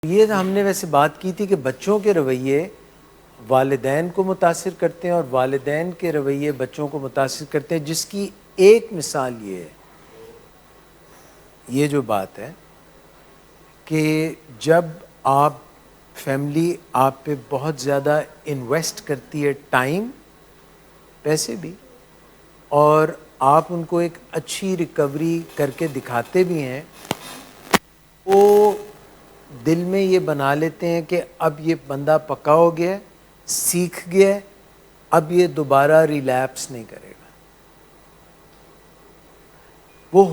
یہ ہم نے ویسے بات کی تھی کہ بچوں کے رویے والدین کو متاثر کرتے ہیں اور والدین کے رویے بچوں کو متاثر کرتے ہیں، جس کی ایک مثال یہ ہے، یہ جو بات ہے کہ جب آپ فیملی آپ پہ بہت زیادہ انویسٹ کرتی ہے، ٹائم، پیسے بھی، اور آپ ان کو ایک اچھی ریکوری کر کے دکھاتے بھی ہیں، وہ دل میں یہ بنا لیتے ہیں کہ اب یہ بندہ پکا ہو گیا، سیکھ گیا، اب یہ دوبارہ ریلیپس نہیں کرے گا. وہ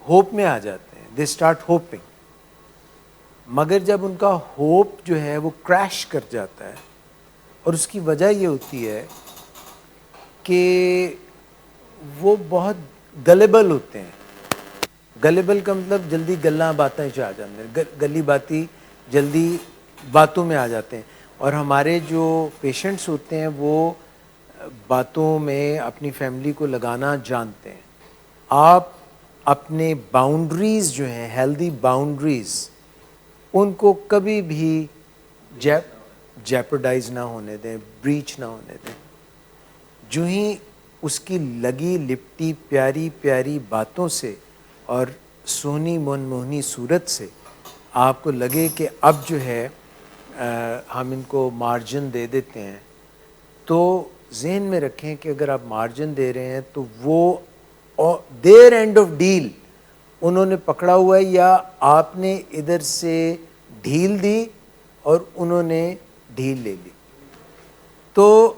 ہوپ میں آ جاتے ہیں، دے اسٹارٹ ہوپنگ. مگر جب ان کا ہوپ جو ہے وہ کریش کر جاتا ہے، اور اس کی وجہ یہ ہوتی ہے کہ وہ بہت گلیبل ہوتے ہیں. گلیبل کا مطلب جلدی گلاں باتیں چ آ جاتے ہیں، گلی باتی جلدی باتوں میں آ جاتے ہیں. اور ہمارے جو پیشنٹس ہوتے ہیں وہ باتوں میں اپنی فیملی کو لگانا جانتے ہیں. آپ اپنے باؤنڈریز جو ہیں، ہیلدی باؤنڈریز، ان کو کبھی بھی جیپرڈائز نہ ہونے دیں، بریچ نہ ہونے دیں. جو ہی اس کی لگی لپٹی پیاری پیاری باتوں سے اور سونی من موہنی صورت سے آپ کو لگے کہ اب جو ہے ہم ان کو مارجن دے دیتے ہیں، تو ذہن میں رکھیں کہ اگر آپ مارجن دے رہے ہیں تو وہ دیر اینڈ آف ڈیل انہوں نے پکڑا ہوا ہے، یا آپ نے ادھر سے ڈھیل دی اور انہوں نے ڈھیل لے لی. تو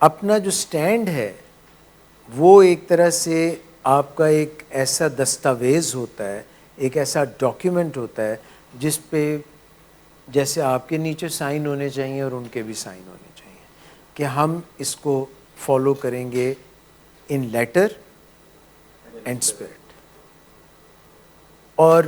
اپنا جو سٹینڈ ہے وہ ایک طرح سے آپ کا ایک ایسا دستاویز ہوتا ہے، ایک ایسا ڈاکیومنٹ ہوتا ہے جس پہ جیسے آپ کے نیچے سائن ہونے چاہیے اور ان کے بھی سائن ہونے چاہیے کہ ہم اس کو فالو کریں گے ان لیٹر اینڈ اسپرٹ. اور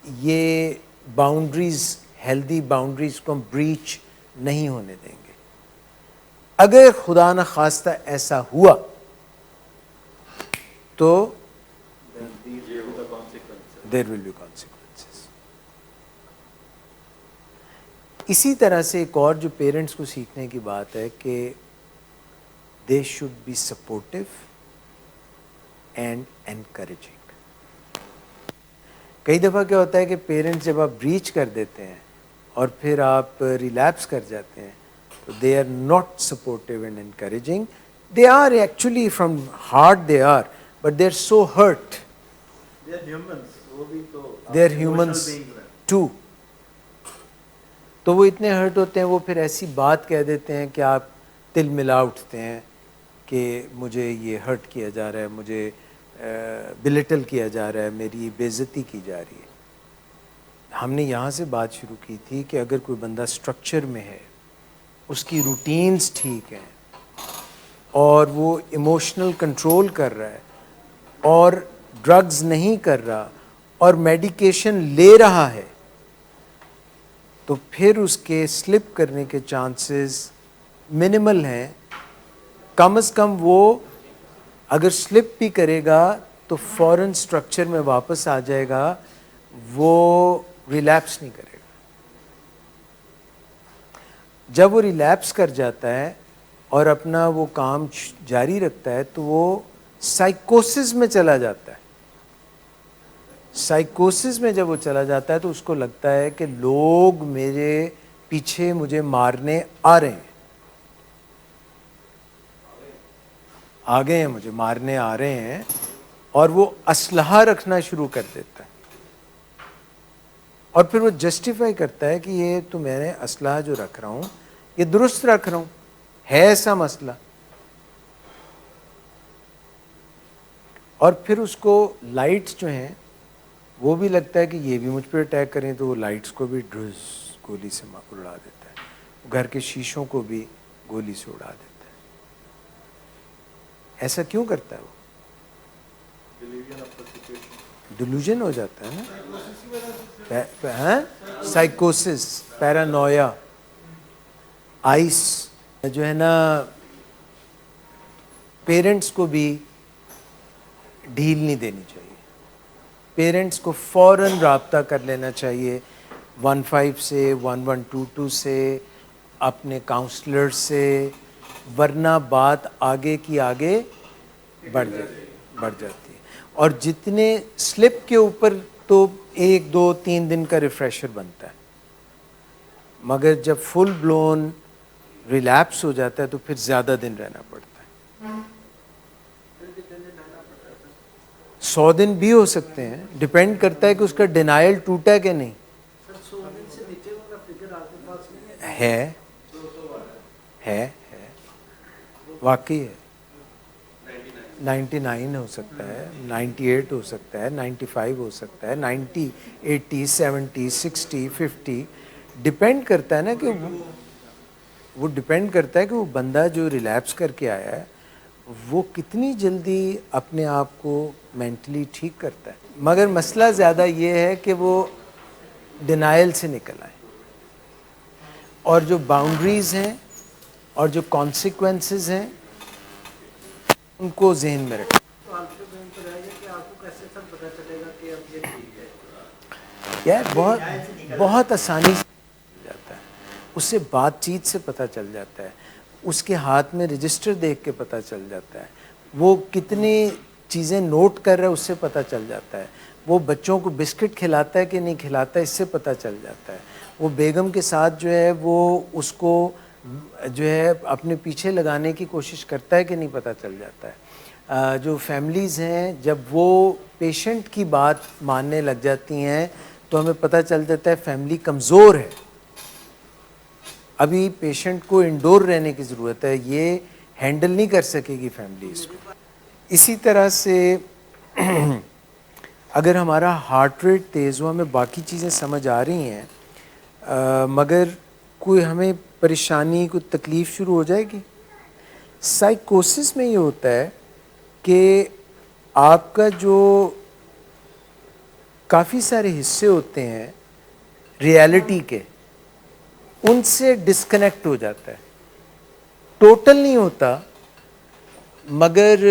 یہ باؤنڈریز، ہیلدی باؤنڈریز کو ہم بریچ نہیں ہونے دیں گے. اگر خدا نہ خواستہ ایسا ہوا تو there will be consequences. اسی طرح سے ایک اور جو پیرنٹس کو سیکھنے کی بات ہے کہ they should be supportive and encouraging. کئی دفعہ کیا ہوتا ہے کہ پیرنٹس جب آپ بریچ کر دیتے ہیں اور پھر آپ ریلیپس کر جاتے ہیں تو they are not supportive and encouraging. They are actually from heart they are, but they are so hurt. They are humans. وہ بھی تو They are humans too. تو وہ اتنے ہرٹ ہوتے ہیں، وہ پھر ایسی بات کہہ دیتے ہیں کہ آپ تل ملا اٹھتے ہیں کہ مجھے یہ ہرٹ کیا جا رہا ہے، مجھے بلٹل کیا جا رہا ہے، میری بے عزتی کی جا رہی ہے. ہم نے یہاں سے بات شروع کی تھی کہ اگر کوئی بندہ سٹرکچر میں ہے، اس کی روٹینز ٹھیک ہیں، اور وہ ایموشنل کنٹرول کر رہا ہے اور ڈرگز نہیں کر رہا اور میڈیکیشن لے رہا ہے، تو پھر اس کے سلپ کرنے کے چانسز منیمل ہیں. کم از کم وہ اگر سلپ بھی کرے گا تو فوراً سٹرکچر میں واپس آ جائے گا، وہ ریلیپس نہیں کرے گا. جب وہ ریلیپس کر جاتا ہے اور اپنا وہ کام جاری رکھتا ہے تو وہ سائیکوسس میں چلا جاتا ہے. سائیکوسس میں جب وہ چلا جاتا ہے تو اس کو لگتا ہے کہ لوگ میرے پیچھے مجھے مارنے آ رہے ہیں، آ گئے ہیں، مجھے مارنے آ رہے ہیں، اور وہ اسلحہ رکھنا شروع کر دیتا ہے. اور پھر وہ جسٹیفائی کرتا ہے کہ یہ تو میں نے اسلحہ جو رکھ رہا ہوں یہ درست رکھ رہا ہوں، ہے ایسا مسئلہ. اور پھر اس کو لائٹس جو ہیں وہ بھی لگتا ہے کہ یہ بھی مجھ پہ اٹیک کریں، تو وہ لائٹس کو بھی ڈرز گولی سے اڑا دیتا ہے، گھر کے شیشوں کو بھی گولی سے اڑا دیتا ہے. ایسا کیوں کرتا ہے وہ؟ ڈیلوژن ہو جاتا ہے نا، سائیکوسس، پیرانویا. آئس جو ہے نا، پیرنٹس کو بھی ڈھیل نہیں دینی چاہیے. پیرنٹس کو فوراً رابطہ کر لینا چاہیے. 15 سے 1122 سے اپنے کاؤنسلر سے، ورنہ بات آگے کی آگے بڑھ جاتی ہے. اور جتنے سلپ کے اوپر تو 1 2 3 دن کا ریفریشر بنتا ہے، مگر جب فل بلون ریلیپس ہو جاتا ہے تو پھر زیادہ دن رہنا پڑتا ہے. 100 دن بھی ہو سکتے ہیں، ڈپینڈ کرتا ہے کہ اس کا ڈینائل ٹوٹا ہے کہ نہیں. سر 100 دن سے نیچے والا فگر آپ کے پاس نہیں ہے واقعی ہے. 99 ہو سکتا ہے، 98 ہو سکتا ہے، 95 ہو سکتا ہے، 90 80 70 60 50. ڈپینڈ کرتا ہے نا کہ وہ ڈپینڈ کرتا ہے کہ وہ بندہ جو ریلیپس کر کے آیا ہے وہ کتنی جلدی اپنے آپ کو مینٹلی ٹھیک کرتا ہے. مگر مسئلہ زیادہ یہ ہے کہ وہ ڈینائل سے نکل آئے، اور جو باؤنڈریز ہیں اور جو کانسیکوینسز ہیں ان کو ذہن میں رکھیں. تو آپ کے ذہن پر رہے گا کہ آپ کو کیسے سر پتہ چلے گا کہ اب یہ ٹھیک ہے؟ یار بہت آسانی سے جاتا ہے، اس سے بات چیت سے پتہ چل جاتا ہے، اس کے ہاتھ میں رجسٹر دیکھ کے پتہ چل جاتا ہے، وہ کتنی چیزیں نوٹ کر رہا ہے اس سے پتہ چل جاتا ہے، وہ بچوں کو بسکٹ کھلاتا ہے کہ نہیں کھلاتا ہے اس سے پتہ چل جاتا ہے، وہ بیگم کے ساتھ جو ہے وہ اس کو جو ہے اپنے پیچھے لگانے کی کوشش کرتا ہے کہ نہیں پتہ چل جاتا ہے. جو فیملیز ہیں جب وہ پیشنٹ کی بات ماننے لگ جاتی ہیں تو ہمیں پتہ چل جاتا ہے فیملی کمزور ہے، ابھی پیشنٹ کو انڈور رہنے کی ضرورت ہے، یہ ہینڈل نہیں کر سکے گی فیملی اس کو. اسی طرح سے اگر ہمارا ہارٹ ریٹ تیز ہو، ہمیں باقی چیزیں سمجھ آ رہی ہیں مگر کوئی ہمیں پریشانی کوئی تکلیف شروع ہو جائے گی. سائیکوسس میں یہ ہوتا ہے کہ آپ کا جو کافی سارے حصے ہوتے ہیں ریالٹی کے، ان سے ڈسکنیکٹ ہو جاتا ہے. ٹوٹل نہیں ہوتا مگر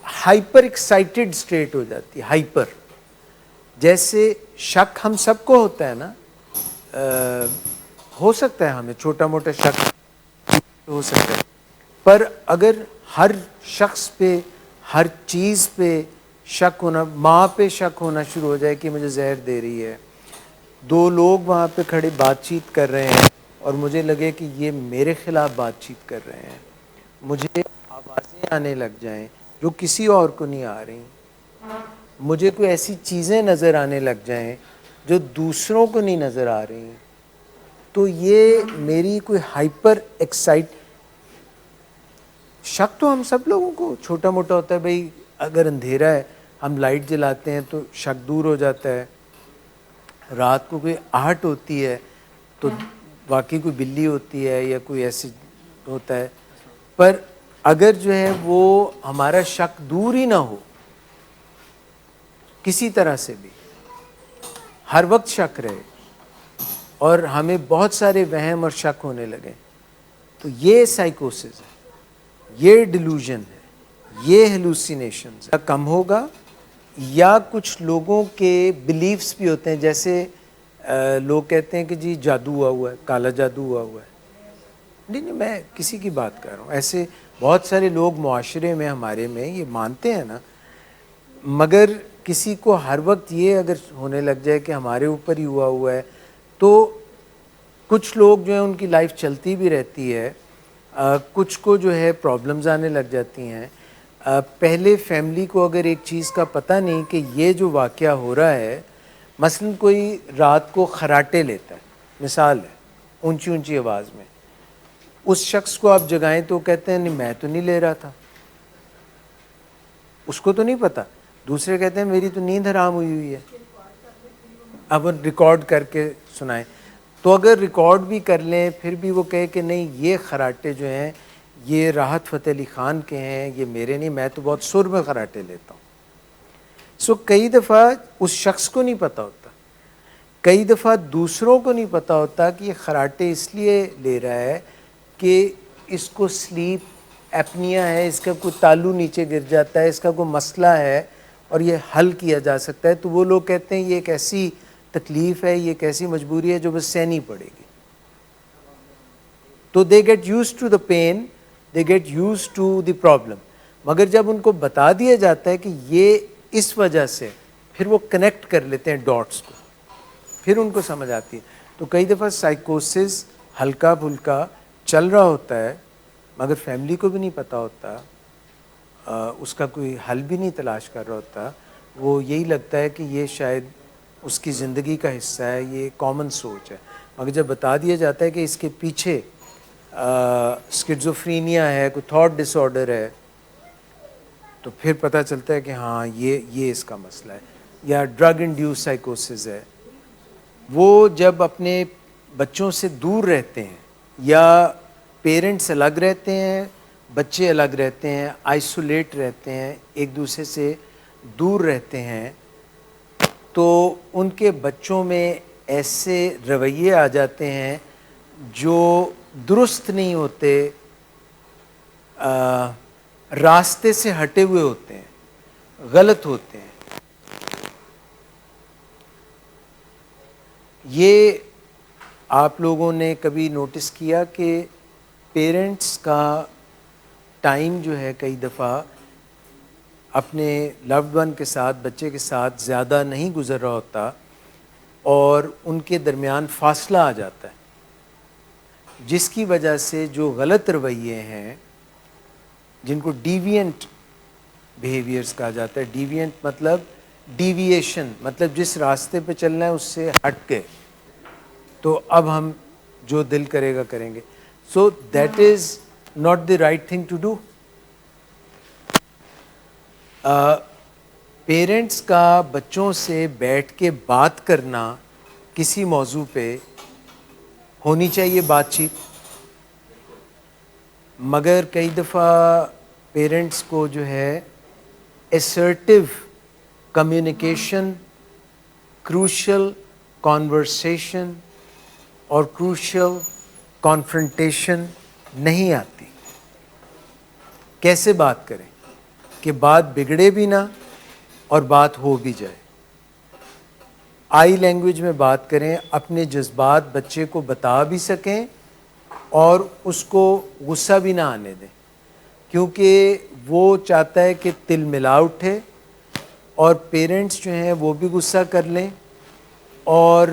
ہائپر ایکسائٹڈ سٹیٹ ہو جاتی ہے. ہائپر جیسے شک ہم سب کو ہوتا ہے نا، ہو سکتا ہے ہمیں چھوٹا موٹا شک ہو سکتا ہے، پر اگر ہر شخص پہ ہر چیز پہ شک ہونا، ماں پہ شک ہونا شروع ہو جائے کہ مجھے زہر دے رہی ہے، 2 لوگ وہاں پہ کھڑے بات چیت کر رہے ہیں اور مجھے لگے کہ یہ میرے خلاف بات چیت کر رہے ہیں، مجھے آوازیں آنے لگ جائیں جو کسی اور کو نہیں آ رہی، مجھے کوئی ایسی چیزیں نظر آنے لگ جائیں جو دوسروں کو نہیں نظر آ رہی، تو یہ میری کوئی ہائپر ایکسائٹ. شک تو ہم سب لوگوں کو چھوٹا موٹا ہوتا ہے، بھئی اگر اندھیرا ہے ہم لائٹ جلاتے ہیں تو شک دور ہو جاتا ہے، رات کو کوئی آہٹ ہوتی ہے تو واقعی کوئی بلی ہوتی ہے یا کوئی ایسی ہوتا ہے. پر اگر جو ہے وہ ہمارا شک دور ہی نہ ہو کسی طرح سے بھی، ہر وقت شک رہے اور ہمیں بہت سارے وہم اور شک ہونے لگے، تو یہ سائیکوسس ہے، یہ ڈیلوژن ہے، یہ ہیلوسینیشنز ہے. کم ہوگا یا کچھ لوگوں کے بلیفز بھی ہوتے ہیں، جیسے لوگ کہتے ہیں کہ جی جادو ہوا ہے، کالا جادو ہوا ہے. نہیں میں کسی کی بات کر رہا ہوں، ایسے بہت سارے لوگ معاشرے میں ہمارے میں یہ مانتے ہیں نا، مگر کسی کو ہر وقت یہ اگر ہونے لگ جائے کہ ہمارے اوپر ہی ہوا ہے تو کچھ لوگ جو ہیں ان کی لائف چلتی بھی رہتی ہے، کچھ کو جو ہے پرابلمز آنے لگ جاتی ہیں. پہلے فیملی کو اگر ایک چیز کا پتہ نہیں کہ یہ جو واقعہ ہو رہا ہے، مثلا کوئی رات کو خراٹے لیتا ہے، مثال ہے اونچی اونچی آواز میں، اس شخص کو آپ جگائیں تو کہتے ہیں نہیں میں تو نہیں لے رہا تھا، اس کو تو نہیں پتہ. دوسرے کہتے ہیں میری تو نیند حرام ہوئی ہے، اب ریکارڈ کر کے سنائیں. تو اگر ریکارڈ بھی کر لیں پھر بھی وہ کہے کہ نہیں یہ خراٹے جو ہیں یہ راحت فتح علی خان کے ہیں، یہ میرے نہیں، میں تو بہت سر میں خراٹے لیتا ہوں. کئی دفعہ اس شخص کو نہیں پتہ ہوتا، کئی دفعہ دوسروں کو نہیں پتہ ہوتا کہ یہ خراٹے اس لیے لے رہا ہے کہ اس کو سلیپ ایپنیا ہے، اس کا کوئی تالو نیچے گر جاتا ہے، اس کا کوئی مسئلہ ہے اور یہ حل کیا جا سکتا ہے. تو وہ لوگ کہتے ہیں یہ ایک ایسی تکلیف ہے, یہ ایک ایسی مجبوری ہے جو بس سہنی پڑے گی. تو they get used to the pain, they get used to the problem. مگر جب ان کو بتا دیا جاتا ہے کہ یہ اس وجہ سے, پھر وہ کنیکٹ کر لیتے ہیں ڈاٹس کو, پھر ان کو سمجھ آتی ہے. تو کئی دفعہ سائیکوسس ہلکا پھلکا چل رہا ہوتا ہے مگر فیملی کو بھی نہیں پتہ ہوتا, اس کا کوئی حل بھی نہیں تلاش کر رہا ہوتا. وہ یہی لگتا ہے کہ یہ شاید اس کی زندگی کا حصہ ہے, یہ کامن سوچ ہے. مگر جب بتا دیا جاتا ہے کہ اس کے پیچھے اسکیزوفرینیا ہے, کوئی تھاٹ ڈس آرڈر ہے, تو پھر پتہ چلتا ہے کہ ہاں یہ اس کا مسئلہ ہے. یا ڈرگ انڈیوس سائیکوسس ہے. وہ جب اپنے بچوں سے دور رہتے ہیں یا پیرنٹس الگ رہتے ہیں, بچے الگ رہتے ہیں, آئسولیٹ رہتے ہیں, ایک دوسرے سے دور رہتے ہیں, تو ان کے بچوں میں ایسے رویے آ جاتے ہیں جو درست نہیں ہوتے, راستے سے ہٹے ہوئے ہوتے ہیں, غلط ہوتے ہیں. یہ آپ لوگوں نے کبھی نوٹس کیا کہ پیرنٹس کا ٹائم جو ہے کئی دفعہ اپنے لوڈ ون کے ساتھ, بچے کے ساتھ زیادہ نہیں گزر رہا ہوتا اور ان کے درمیان فاصلہ آ جاتا ہے, جس کی وجہ سے جو غلط رویے ہیں جن کو ڈیوینٹ بیہیویئرز کہا جاتا ہے. ڈیوینٹ مطلب ڈیویشن, مطلب جس راستے پہ چلنا ہے اس سے ہٹ گئے, تو اب ہم جو دل کرے گا کریں گے. So that is not the right thing to do. Parents کا بچوں سے بیٹھ کے بات کرنا کسی موضوع پہ ہونی چاہیے بات چیت, مگر کئی دفعہ پیرنٹس کو جو ہے assertive communication, crucial conversation اور crucial confrontation نہیں آتی. کیسے بات کریں کہ بات بگڑے بھی نہ اور بات ہو بھی جائے. آئی لینگویج میں بات کریں, اپنے جذبات بچے کو بتا بھی سکیں اور اس کو غصہ بھی نہ آنے دیں, کیونکہ وہ چاہتا ہے کہ تل ملا اٹھے اور پیرنٹس جو ہیں وہ بھی غصہ کر لیں اور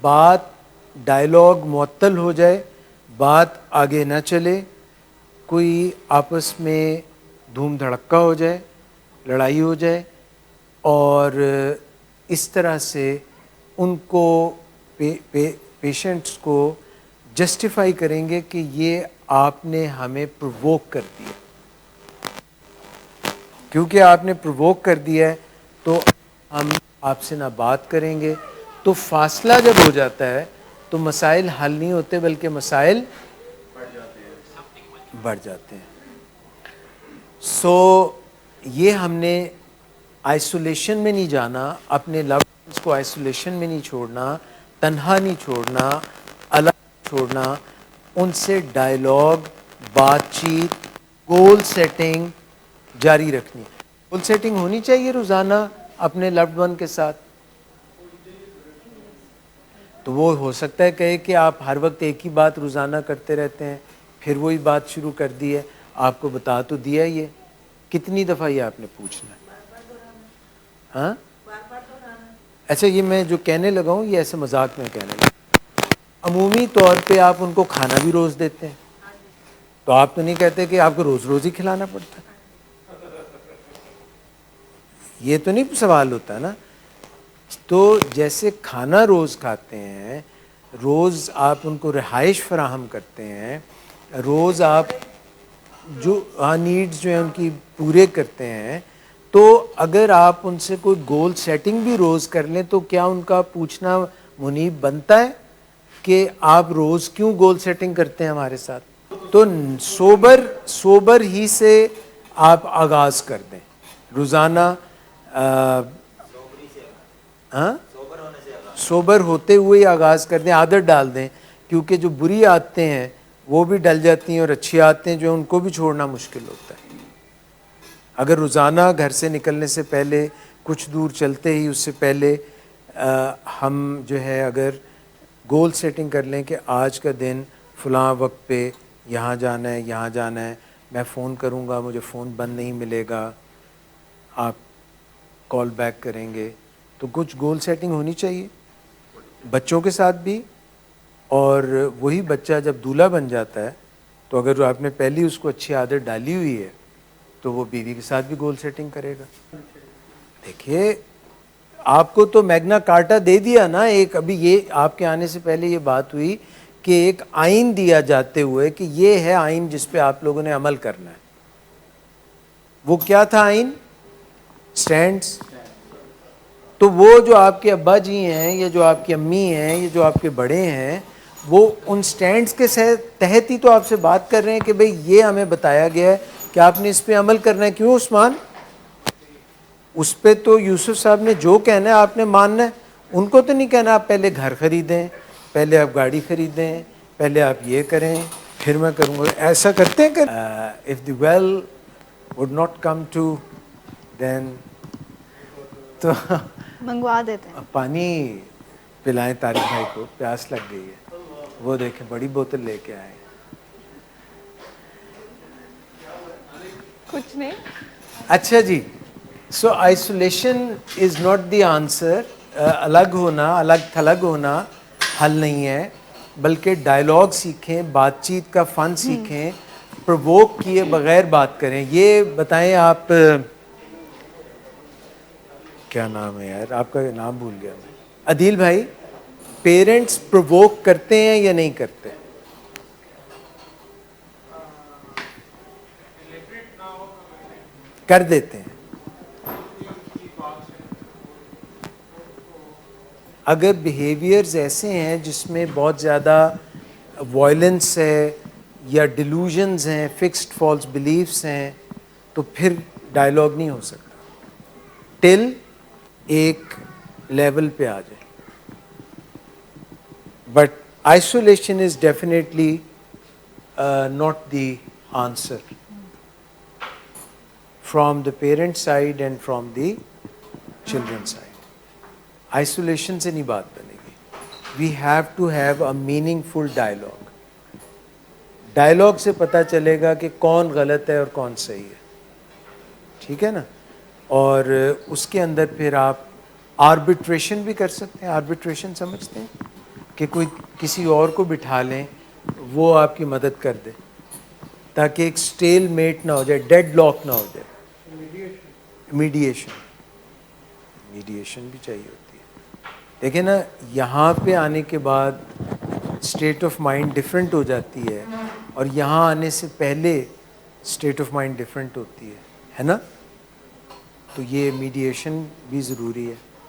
بات ڈائلاگ معطل ہو جائے, بات آگے نہ چلے, کوئی آپس میں دھوم دھڑکا ہو جائے, لڑائی ہو جائے, اور اس طرح سے ان کو پیشنٹس کو جسٹیفائی کریں گے کہ یہ آپ نے ہمیں پرووک کر دیا. کیونکہ آپ نے پرووک کر دیا ہے تو ہم آپ سے نہ بات کریں گے. تو فاصلہ جب ہو جاتا ہے تو مسائل حل نہیں ہوتے بلکہ مسائل بڑھ جاتے ہیں. سو یہ ہم نے آئسولیشن میں نہیں جانا, اپنے لوڈ ونس کو آئسولیشن میں نہیں چھوڑنا, تنہا نہیں چھوڑنا, الگ چھوڑنا, ان سے ڈائلاگ, بات چیت, گول سیٹنگ جاری رکھنی. گول سیٹنگ ہونی چاہیے روزانہ اپنے لوڈ ون کے ساتھ. تو وہ ہو سکتا ہے کہ آپ ہر وقت ایک ہی بات روزانہ کرتے رہتے ہیں, پھر وہی بات شروع کر دی ہے, آپ کو بتا تو دیا یہ, کتنی دفعہ یہ آپ نے پوچھنا ہے. ہاں اچھا, یہ میں جو کہنے لگا ہوں یہ ایسے مذاق میں کہنے لگا. عمومی طور پہ آپ ان کو کھانا بھی روز دیتے ہیں, تو آپ تو نہیں کہتے کہ آپ کو روز روز ہی کھلانا پڑتا ہے. یہ تو نہیں سوال ہوتا نا. تو جیسے کھانا روز کھاتے ہیں, روز آپ ان کو رہائش فراہم کرتے ہیں, روز آپ جو نیڈز جو ہیں ان کی پورے کرتے ہیں, تو اگر آپ ان سے کوئی گول سیٹنگ بھی روز کر لیں تو کیا ان کا پوچھنا منیب بنتا ہے کہ آپ روز کیوں گول سیٹنگ کرتے ہیں ہمارے ساتھ. تو سوبر ہی سے آپ آغاز کر دیں روزانہ, سوبر ہوتے ہوئے آغاز کر دیں, عادت ڈال دیں, کیونکہ جو بری عادتیں ہیں وہ بھی ڈل جاتی ہیں اور اچھی عادتیں جو ان کو بھی چھوڑنا مشکل ہوتا ہے. اگر روزانہ گھر سے نکلنے سے پہلے, کچھ دور چلتے ہی اس سے پہلے ہم جو ہے اگر گول سیٹنگ کر لیں کہ آج کا دن فلاں وقت پہ یہاں جانا ہے یہاں جانا ہے، میں فون کروں گا مجھے فون بند نہیں ملے گا، آپ کال بیک کریں گے، تو کچھ گول سیٹنگ ہونی چاہیے بچوں کے ساتھ بھی. اور وہی بچہ جب دولہا بن جاتا ہے تو اگر آپ نے پہلی اس کو اچھی عادت ڈالی ہوئی ہے تو وہ بیوی کے ساتھ بھی گول سیٹنگ کرے گا. دیکھیے آپ کو تو میگنا کارٹا دے دیا نا ایک، ابھی یہ آپ کے آنے سے پہلے یہ بات ہوئی کہ ایک آئین دیا جاتے ہوئے کہ یہ ہے آئین جس پہ آپ لوگوں نے عمل کرنا ہے. وہ کیا تھا آئین؟ سٹینڈز. تو وہ جو آپ کے ابا جی ہیں یا جو آپ کی امی ہیں یا جو آپ کے بڑے ہیں وہ ان سٹینڈز کے تحت ہی تو آپ سے بات کر رہے ہیں کہ بھئی یہ ہمیں بتایا گیا ہے کہ آپ نے اس پہ عمل کرنا ہے. کیوں عثمان؟ اس پہ تو یوسف صاحب نے جو کہنا ہے آپ نے ماننا ہے. ان کو تو نہیں کہنا آپ پہلے گھر خریدیں، پہلے آپ گاڑی خریدیں، پہلے آپ یہ کریں پھر میں کروں گا. ایسا کرتے ہیں کہ if the will would not come to then تو منگوا دیتے ہیں. پانی پلائیں طارق بھائی کو، پیاس لگ گئی ہے. وہ دیکھیں بڑی بوتل لے کے آئے. کچھ نہیں. اچھا جی، so isolation is not the answer. الگ ہونا، الگ تھلگ ہونا حل نہیں ہے، بلکہ ڈائلاگ سیکھیں، بات چیت کا فن سیکھیں، پرووک کیے بغیر بات کریں. یہ بتائیں آپ کیا نام ہے یار آپ کا، نام بھول گیا میں. عدیل بھائی، پیرنٹس پرووک کرتے ہیں یا نہیں کرتے؟ کر دیتے ہیں. اگر بیہیویئرز ایسے ہیں جس میں بہت زیادہ وائلنس ہے یا ڈیلوژنز ہیں، فکسڈ فالس بلیفس ہیں، تو پھر ڈائلاگ نہیں ہو سکتا ٹل ایک لیول پہ آ جائے. But isolation is definitely not the answer from the parent side and from the children side. Isolation سے نہیں بات بنے گی. We have to have a meaningful dialogue. Dialogue سے پتہ چلے گا کہ کون غلط ہے اور کون صحیح ہے. ٹھیک ہے نا؟ اور اس کے اندر پھر آپ آربٹریشن بھی کر سکتے ہیں. آربٹریشن سمجھتے ہیں کہ کوئی کسی اور کو بٹھا لیں وہ آپ کی مدد کر دے تاکہ ایک سٹیل میٹ نہ ہو جائے، ڈیڈ لاک نہ ہو جائے. میڈیشن بھی چاہیے ہوتی ہے. دیکھیں نا یہاں پہ آنے کے بعد اسٹیٹ آف مائنڈ ڈفرینٹ ہو جاتی ہے اور یہاں آنے سے پہلے اسٹیٹ آف مائنڈ ڈفرینٹ ہوتی ہے نا؟ تو یہ میڈیشن بھی ضروری ہے.